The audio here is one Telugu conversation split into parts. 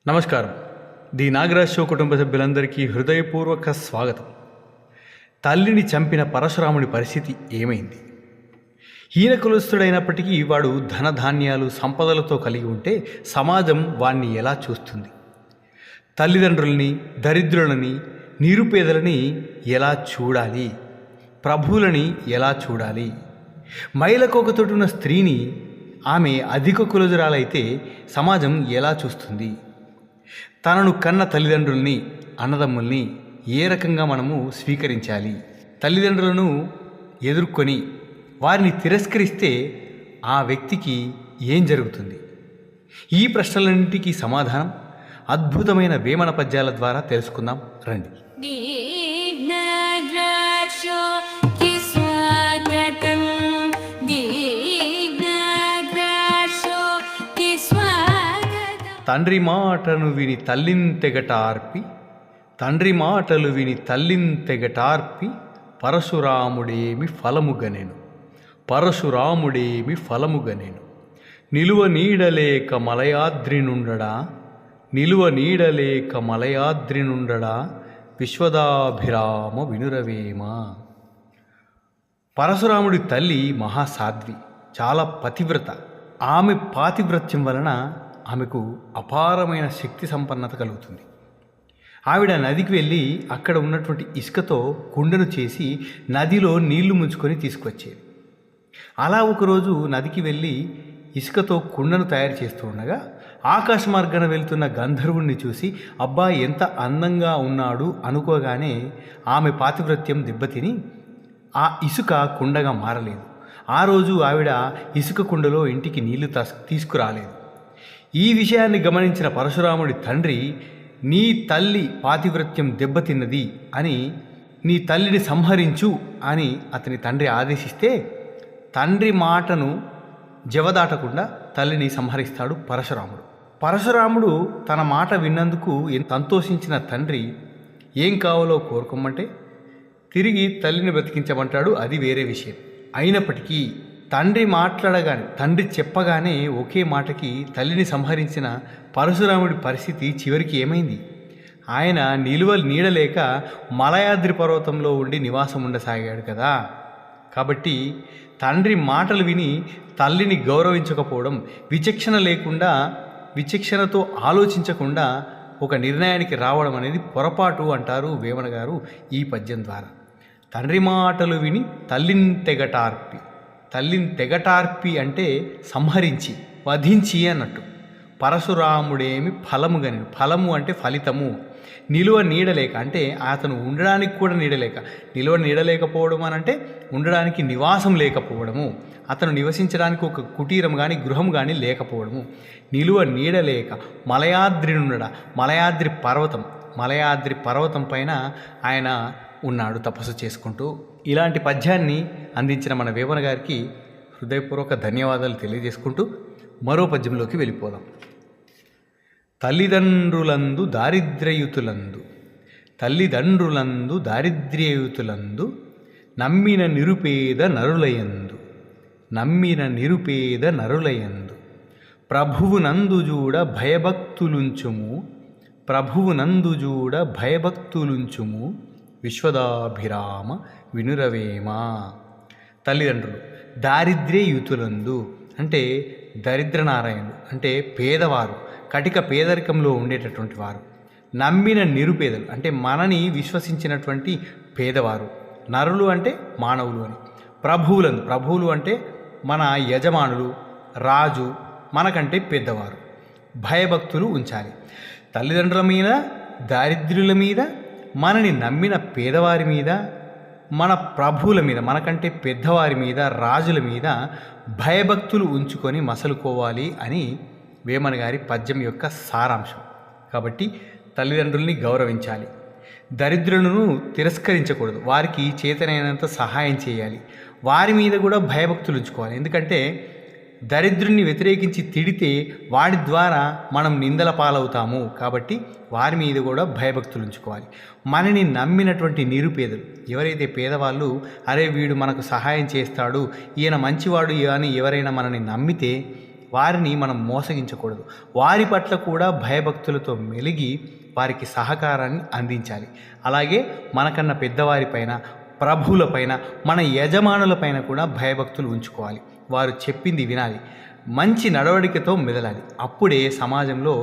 నమస్కారం. ది నాగరాజ్ షో కుటుంబ సభ్యులందరికీ హృదయపూర్వక స్వాగతం. తల్లిని చంపిన పరశురాముడి పరిస్థితి ఏమైంది? హీన కులస్థుడైనప్పటికీ వాడు ధనధాన్యాలు సంపదలతో కలిగి ఉంటే సమాజం వాణ్ణి ఎలా చూస్తుంది? తల్లిదండ్రులని, దరిద్రులని, నిరుపేదలని ఎలా చూడాలి? ప్రభువులని ఎలా చూడాలి? మైలకోకతోటున్న స్త్రీని ఆమె అధిక కులజురాలైతే సమాజం ఎలా చూస్తుంది? తనను కన్న తల్లిదండ్రుల్ని, అన్నదమ్ముల్ని ఏ రకంగా మనము స్వీకరించాలి? తల్లిదండ్రులను ఎదుర్కొని వారిని తిరస్కరిస్తే ఆ వ్యక్తికి ఏం జరుగుతుంది? ఈ ప్రశ్నలన్నింటికీ సమాధానం అద్భుతమైన వేమన పద్యాల ద్వారా తెలుసుకుందాం రండి. తండ్రి మాటను విని తల్లింతెగటార్పి, తండ్రి మాటలు విని తల్లింతెగటార్పి, పరశురాముడేమి ఫలముగనెను, పరశురాముడేమి ఫలముగనెను. నిలువ నీడలేక మలయాద్రి నుండడా, నిలువ నీడలేక మలయాద్రి నుండడా, విశ్వదాభిరామ వినురవేమ. పరశురాముడి తల్లి మహాసాధ్వి, చాలా పతివ్రత. ఆమె పాతివ్రత్యం వలన ఆమెకు అపారమైన శక్తి సంపన్నత కలుగుతుంది. ఆవిడ నదికి వెళ్ళి అక్కడ ఉన్నటువంటి ఇసుకతో కుండను చేసి నదిలో నీళ్లు ముంచుకొని తీసుకొచ్చేది. అలా ఒకరోజు నదికి వెళ్ళి ఇసుకతో కుండను తయారు చేస్తూ ఉండగా ఆకాశ మార్గాన వెళ్తున్న గంధర్వుణ్ణి చూసి అబ్బా ఎంత అందంగా ఉన్నాడు అనుకోగానే ఆమె పాతివ్రత్యం దెబ్బతిని ఆ ఇసుక కుండగా మారలేదు. ఆ రోజు ఆవిడ ఇసుక కుండలో ఇంటికి నీళ్లు తీసుకురాలేదు. ఈ విషయాన్ని గమనించిన పరశురాముడి తండ్రి, నీ తల్లి పాతివ్రత్యం దెబ్బతిన్నది అని, నీ తల్లిని సంహరించు అని అతని తండ్రి ఆదేశిస్తే తండ్రి మాటను జవదాటకుండా తల్లిని సంహరిస్తాడు పరశురాముడు. పరశురాముడు తన మాట విన్నందుకు సంతోషించిన తండ్రి ఏం కావాలో కోరుకోమంటే తిరిగి తల్లిని బ్రతికించమంటాడు. అది వేరే విషయం. అయినప్పటికీ తండ్రి మాట్లాడగానే, తండ్రి చెప్పగానే ఒకే మాటకి తల్లిని సంహరించిన పరశురాముడి పరిస్థితి చివరికి ఏమైంది? ఆయన నీడలేక మలయాద్రి పర్వతంలో ఉండి నివాసం ఉండసాగాడు కదా. కాబట్టి తండ్రి మాటలు విని తల్లిని గౌరవించకపోవడం, విచక్షణతో ఆలోచించకుండా ఒక నిర్ణయానికి రావడం అనేది పొరపాటు అంటారు వేమన గారు ఈ పద్యం ద్వారా. తండ్రి మాటలు విని తల్లిని తెగటార్పి అంటే సంహరించి, వధించి అన్నట్టు. పరశురాముడేమి ఫలముగనెను, ఫలము అంటే ఫలితము. నిలువ నీడలేక అంటే అతను ఉండడానికి కూడా నిలువ నీడలేకపోవడం అని అంటే ఉండడానికి నివాసం లేకపోవడము, అతను నివసించడానికి ఒక కుటీరం కానీ గృహం కానీ లేకపోవడము. నిలువ నీడలేక మలయాద్రి నుండడా, మలయాద్రి పర్వతం పైన ఆయన ఉన్నాడు తపస్సు చేసుకుంటూ. ఇలాంటి పద్యాన్ని అందించిన మన వేమన గారికి హృదయపూర్వక ధన్యవాదాలు తెలియజేసుకుంటూ మరో పద్యంలోకి వెళ్ళిపోదాం. తల్లిదండ్రులందు దారిద్ర్యయుతులందు నమ్మిన నిరుపేద నరులయందు ప్రభువునందు జూడ భయభక్తులుంచుము విశ్వదాభిరామ వినురవేమ. తల్లిదండ్రులు దారిద్ర్యయుతులందు అంటే దరిద్రనారాయణులు అంటే పేదవారు, కటిక పేదరికంలో ఉండేటటువంటి వారు. నమ్మిన నిరుపేదలు అంటే మనని విశ్వసించినటువంటి పేదవారు. నరులు అంటే మానవులు అని. ప్రభువులు అంటే మన యజమానులు, రాజు, మనకంటే పెద్దవారు. భయభక్తులు ఉంచాలి. తల్లిదండ్రుల మీద, దారిద్ర్యుల మీద, మనని నమ్మిన పేదవారి మీద, మన ప్రభువుల మీద, మనకంటే పెద్దవారి మీద, రాజుల మీద భయభక్తులు ఉంచుకొని మసలుకోవాలి అని వేమన గారి పద్యం యొక్క సారాంశం. కాబట్టి తల్లిదండ్రుల్ని గౌరవించాలి, దరిద్రులను తిరస్కరించకూడదు, వారికి చేతనైనంత సహాయం చేయాలి, వారి మీద కూడా భయభక్తులు ఉంచుకోవాలి. ఎందుకంటే దరిద్రుని వ్యతిరేకించి తిడితే వాడి ద్వారా మనం నిందల పాలవుతాము. కాబట్టి వారి మీద కూడా భయభక్తులు ఉంచుకోవాలి. మనని నమ్మినటువంటి నిరుపేదలు, ఎవరైతే పేదవాళ్ళు, అరే వీడు మనకు సహాయం చేస్తాడు, ఈయన మంచివాడు అని ఎవరైనా మనని నమ్మితే వారిని మనం మోసగించకూడదు. వారి పట్ల కూడా భయభక్తులతో మెలిగి వారికి సహకారాన్ని అందించాలి. అలాగే మనకన్నా పెద్దవారిపైన, ప్రభువులపైన, మన యజమానులపైన కూడా భయభక్తులు ఉంచుకోవాలి. వారు చెప్పింది వినాలి, మంచి నడవడికతో మెదలాలి. అప్పుడే సమాజంలో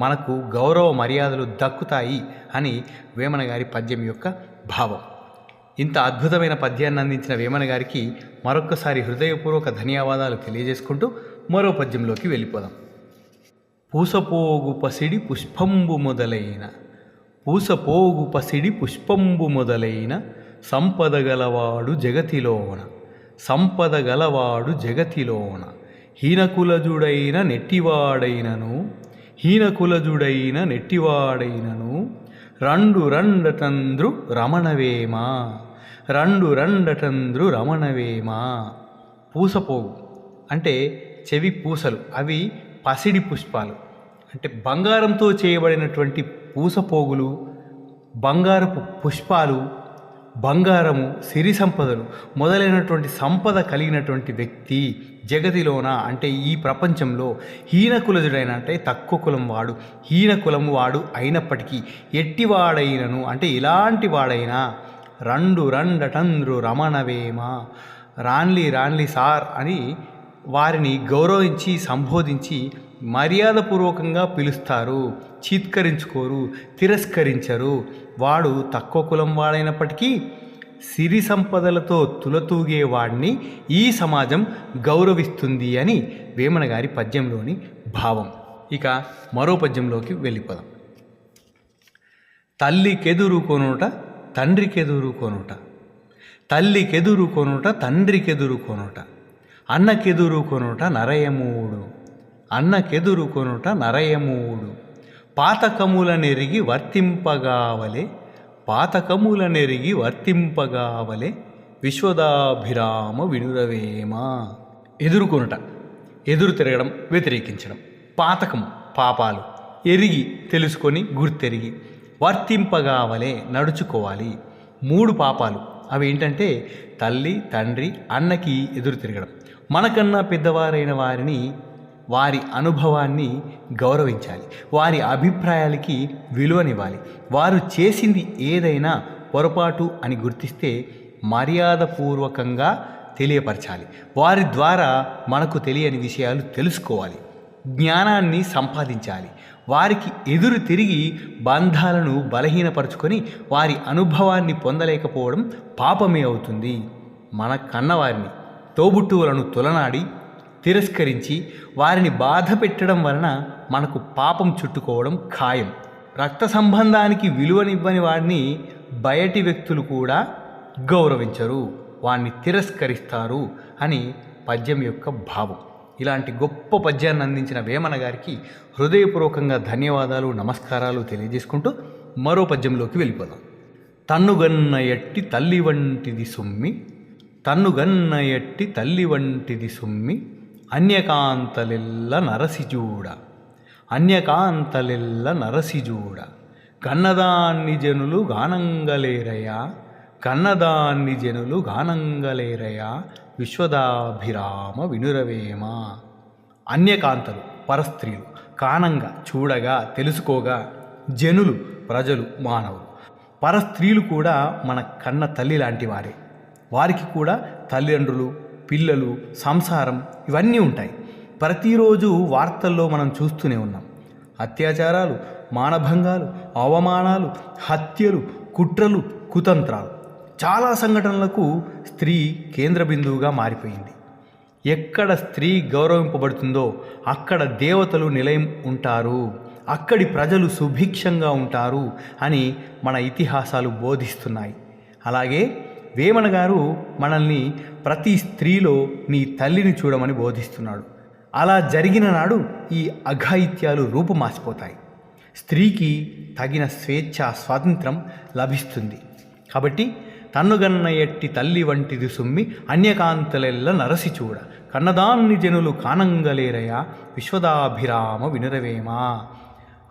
మనకు గౌరవ మర్యాదలు దక్కుతాయి అని వేమన గారి పద్యం యొక్క భావం. ఇంత అద్భుతమైన పద్యాన్ని అందించిన వేమన గారికి మరొక్కసారి హృదయపూర్వక ధన్యవాదాలు తెలియజేసుకుంటూ మరో పద్యంలోకి వెళ్ళిపోదాం. పూసపోగు పసిడి పుష్పంబు మొదలైన, పూసపోగు పసిడి పుష్పంబు మొదలైన, సంపద గలవాడు జగతిలోన, సంపద గలవాడు జగతిలోన, హీనకులజుడైన నెట్టివాడైనను, హీనకులజుడైన నెట్టివాడైనను, రండు రండటంద్రు రమణవేమా, రండు రండటంద్రు రమణవేమా. పూసపోగు అంటే చెవి పూసలు, అవి పసిడి పుష్పాలు. అంటే బంగారంతో చేయబడినటువంటి పూసపోగులు, బంగారపు పుష్పాలు, బంగారము, సిరి సంపదలు మొదలైనటువంటి సంపద కలిగినటువంటి వ్యక్తి జగతిలోన అంటే ఈ ప్రపంచంలో హీనకులజుడైన అంటే తక్కువ కులం వాడు, హీనకులము వాడు అయినప్పటికీ ఎట్టివాడైనను అంటే ఇలాంటి వాడైనా, రండు రండటంద్రు రమణవేమ, రాన్లీ రాన్లీ సార్ అని వారిని గౌరవించి సంబోధించి మర్యాదపూర్వకంగా పిలుస్తారు. చీత్కరించుకోరు, తిరస్కరించరు. వాడు తక్కువ కులం వాడైనప్పటికీ సిరి సంపదలతో తులతూగేవాడిని ఈ సమాజం గౌరవిస్తుంది అని వేమన గారి పద్యంలోని భావం. ఇక మరో పద్యంలోకి వెళ్ళిపోదాం. తల్లికెదురు కొనుట తండ్రికెదురు కొనుట, తల్లికెదురు కొనుట తండ్రికెదురు కొనుట, అన్నకెదురు కొనుట నరయమూడు, అన్నకెదురు కొనుట నరయమూడు, పాతకముల నెరిగి వర్తింపగావలే, పాతకముల నెరిగి వర్తింపగావలే, విశ్వదాభిరామ వినురవేమ. ఎదుర్కొనుట, ఎదురు తిరగడం, వ్యతిరేకించడం. పాతకము పాపాలు, ఎరిగి తెలుసుకొని గుర్తెరిగి, వర్తింపగావలే నడుచుకోవాలి. 3 పాపాలు అవి ఏంటంటే తల్లి, తండ్రి, అన్నకి ఎదురు తిరగడం. మనకన్నా పెద్దవారైన వారిని, వారి అనుభవాన్ని గౌరవించాలి. వారి అభిప్రాయాలకి విలువనివ్వాలి. వారు చేసింది ఏదైనా పొరపాటు అని గుర్తిస్తే మర్యాదపూర్వకంగా తెలియపరచాలి. వారి ద్వారా మనకు తెలియని విషయాలు తెలుసుకోవాలి, జ్ఞానాన్ని సంపాదించాలి. వారికి ఎదురు తిరిగి బంధాలను బలహీనపరుచుకొని వారి అనుభవాన్ని పొందలేకపోవడం పాపమే అవుతుంది. మన కన్నవారిని, తోబుట్టువులను తొలనాడి తిరస్కరించి వారిని బాధ పెట్టడం వలన మనకు పాపం చుట్టుకోవడం ఖాయం. రక్త సంబంధానికి విలువనివ్వని వారిని బయటి వ్యక్తులు కూడా గౌరవించరు, వారిని తిరస్కరిస్తారు అని పద్యం యొక్క భావం. ఇలాంటి గొప్ప పద్యాన్ని అందించిన వేమన గారికి హృదయపూర్వకంగా ధన్యవాదాలు, నమస్కారాలు తెలియజేసుకుంటూ మరో పద్యంలోకి వెళ్ళిపోదాం. తన్నుగన్న ఎట్టి తల్లి వంటిది సుమ్మి, తన్నుగన్న ఎట్టి తల్లి వంటిది సుమ్మి, అన్యకాంతలెల్ల నరసిజూడ, అన్యకాంతలెల్ల నరసిజూడ, కన్నదాన్ని జనులు గానంగలేరయా, కన్నదాన్ని జనులు గానంగలేరయా, విశ్వదాభిరామ వినురవేమ. అన్యకాంతలు పరస్త్రీలు, కానంగా చూడగా తెలుసుకోగా, జనులు ప్రజలు మానవులు. పరస్త్రీలు కూడా మన కన్న తల్లి లాంటి వారే. వారికి కూడా తల్లిదండ్రులు, పిల్లలు, సంసారం ఇవన్నీ ఉంటాయి. ప్రతిరోజు వార్తల్లో మనం చూస్తూనే ఉన్నాం. అత్యాచారాలు, మానభంగాలు, అవమానాలు, హత్యలు, కుట్రలు, కుతంత్రాలు. చాలా సంఘటనలకు స్త్రీ కేంద్ర బిందువుగా మారిపోయింది. ఎక్కడ స్త్రీ గౌరవింపబడుతుందో అక్కడ దేవతలు నిలయం ఉంటారు, అక్కడి ప్రజలు సుభిక్షంగా ఉంటారు అని మన ఇతిహాసాలు బోధిస్తున్నాయి. అలాగే వేమన గారు మనల్ని ప్రతి స్త్రీలో నీ తల్లిని చూడమని బోధిస్తున్నాడు. అలా జరిగిన నాడు ఈ అఘాయిత్యాలు రూపుమాసిపోతాయి. స్త్రీకి తగిన స్వేచ్ఛ, స్వాతంత్రం లభిస్తుంది. కాబట్టి తన్నుగన్న ఎట్టి తల్లి వంటిది సుమ్మి, అన్యకాంతలెల్ల నరసి చూడ, కన్నదాన్ని జనులు కానంగలేరయా, విశ్వదాభిరామ వినురవేమ.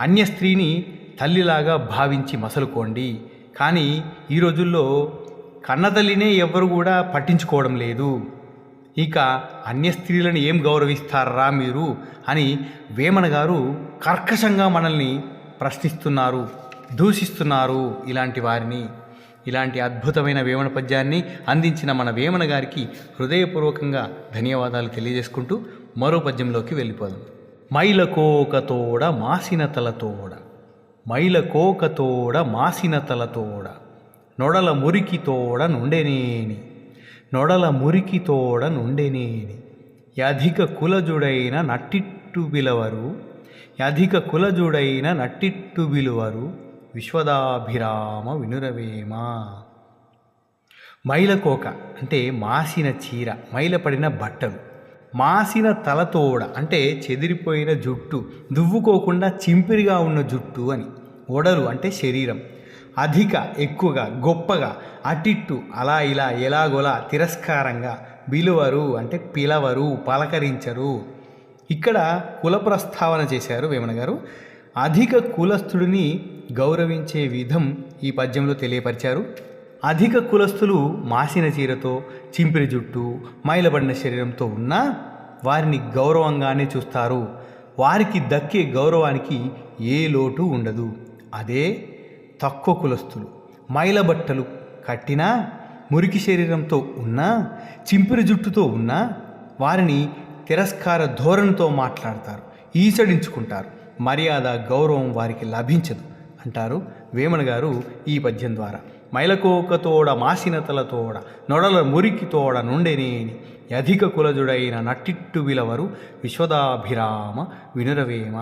అన్య స్త్రీని తల్లిలాగా భావించి మసలుకోండి. కానీ ఈ రోజుల్లో కన్నతల్లినే ఎవ్వరు కూడా పట్టించుకోవడం లేదు. ఇక అన్య స్త్రీలను ఏం గౌరవిస్తారా మీరు అని వేమన గారు కర్కశంగా మనల్ని ప్రశ్నిస్తున్నారు, దూషిస్తున్నారు. ఇలాంటి వారిని, ఇలాంటి అద్భుతమైన వేమన పద్యాన్ని అందించిన మన వేమన గారికి హృదయపూర్వకంగా ధన్యవాదాలు తెలియజేసుకుంటూ మరో పద్యంలోకి వెళ్ళిపోదాం. మైలకోకతోడ మాసిన తలతోడ, మైలకోకతోడ మాసిన తలతోడ, నొడల మురికితోడ నుండెనేని, నొడల మురికితోడ నుండెనేని, యధిక కులజుడైన నట్టిట్టు బిలవరు, యధిక కులజుడైన నట్టిట్టు బిలువరు, విశ్వదాభిరామ వినురవేమ. మైలకోక అంటే మాసిన చీర, మైలపడిన బట్టలు, మాసిన తలతోడ అంటే చెదిరిపోయిన జుట్టు, దువ్వుకోకుండా చింపిరిగా ఉన్న జుట్టు అని. ఒడలు అంటే శరీరం. అధిక ఎక్కువగా, గొప్పగా, అటిట్టు అలా ఇలా, ఎలాగోలా, తిరస్కారంగా, బిలువరు అంటే పిలవరు, పలకరించరు. ఇక్కడ కుల ప్రస్తావన చేశారు వేమన గారు. అధిక కులస్థుడిని గౌరవించే విధం ఈ పద్యంలో తెలియపరిచారు. అధిక కులస్థులు మాసిన చీరతో, చింపిరి జుట్టు, మైలబడిన శరీరంతో ఉన్నా వారిని గౌరవంగానే చూస్తారు. వారికి దక్కే గౌరవానికి ఏ లోటు ఉండదు. అదే తక్కువ కులస్థులు మైలబట్టలు కట్టినా, మురికి శరీరంతో ఉన్నా, చింపిరి జుట్టుతో ఉన్నా వారిని తిరస్కార ధోరణితో మాట్లాడతారు, ఈసడించుకుంటారు. మర్యాద, గౌరవం వారికి లభించదు అంటారు వేమన గారు ఈ పద్యం ద్వారా. మైలకోకతోడ మాసిన తలతోడ, నొడల మురికితోడ నుండెనేని, యధిక కులజుడైన నట్టిట్టు విలవరు, విశ్వదాభిరామ వినురవేమ.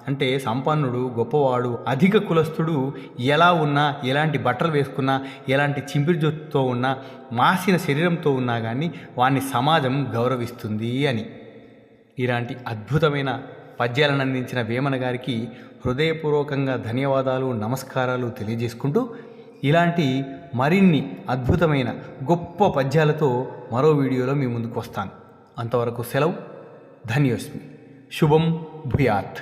అంటే సంపన్నుడు, గొప్పవాడు, అధిక కులస్థుడు ఎలా ఉన్నా, ఎలాంటి బట్టలు వేసుకున్నా, ఎలాంటి చింపిరి జుట్టుతో ఉన్నా, మాసిన శరీరంతో ఉన్నా కానీ వారిని సమాజం గౌరవిస్తుంది అని. ఇలాంటి అద్భుతమైన పద్యాలను అందించిన వేమన గారికి హృదయపూర్వకంగా ధన్యవాదాలు, నమస్కారాలు తెలియజేసుకుంటూ ఇలాంటి మరిన్ని అద్భుతమైన గొప్ప పద్యాలతో మరో వీడియోలో మీ ముందుకు వస్తాను. అంతవరకు సెలవు. ధన్యోస్మి. శుభం భూయాత్.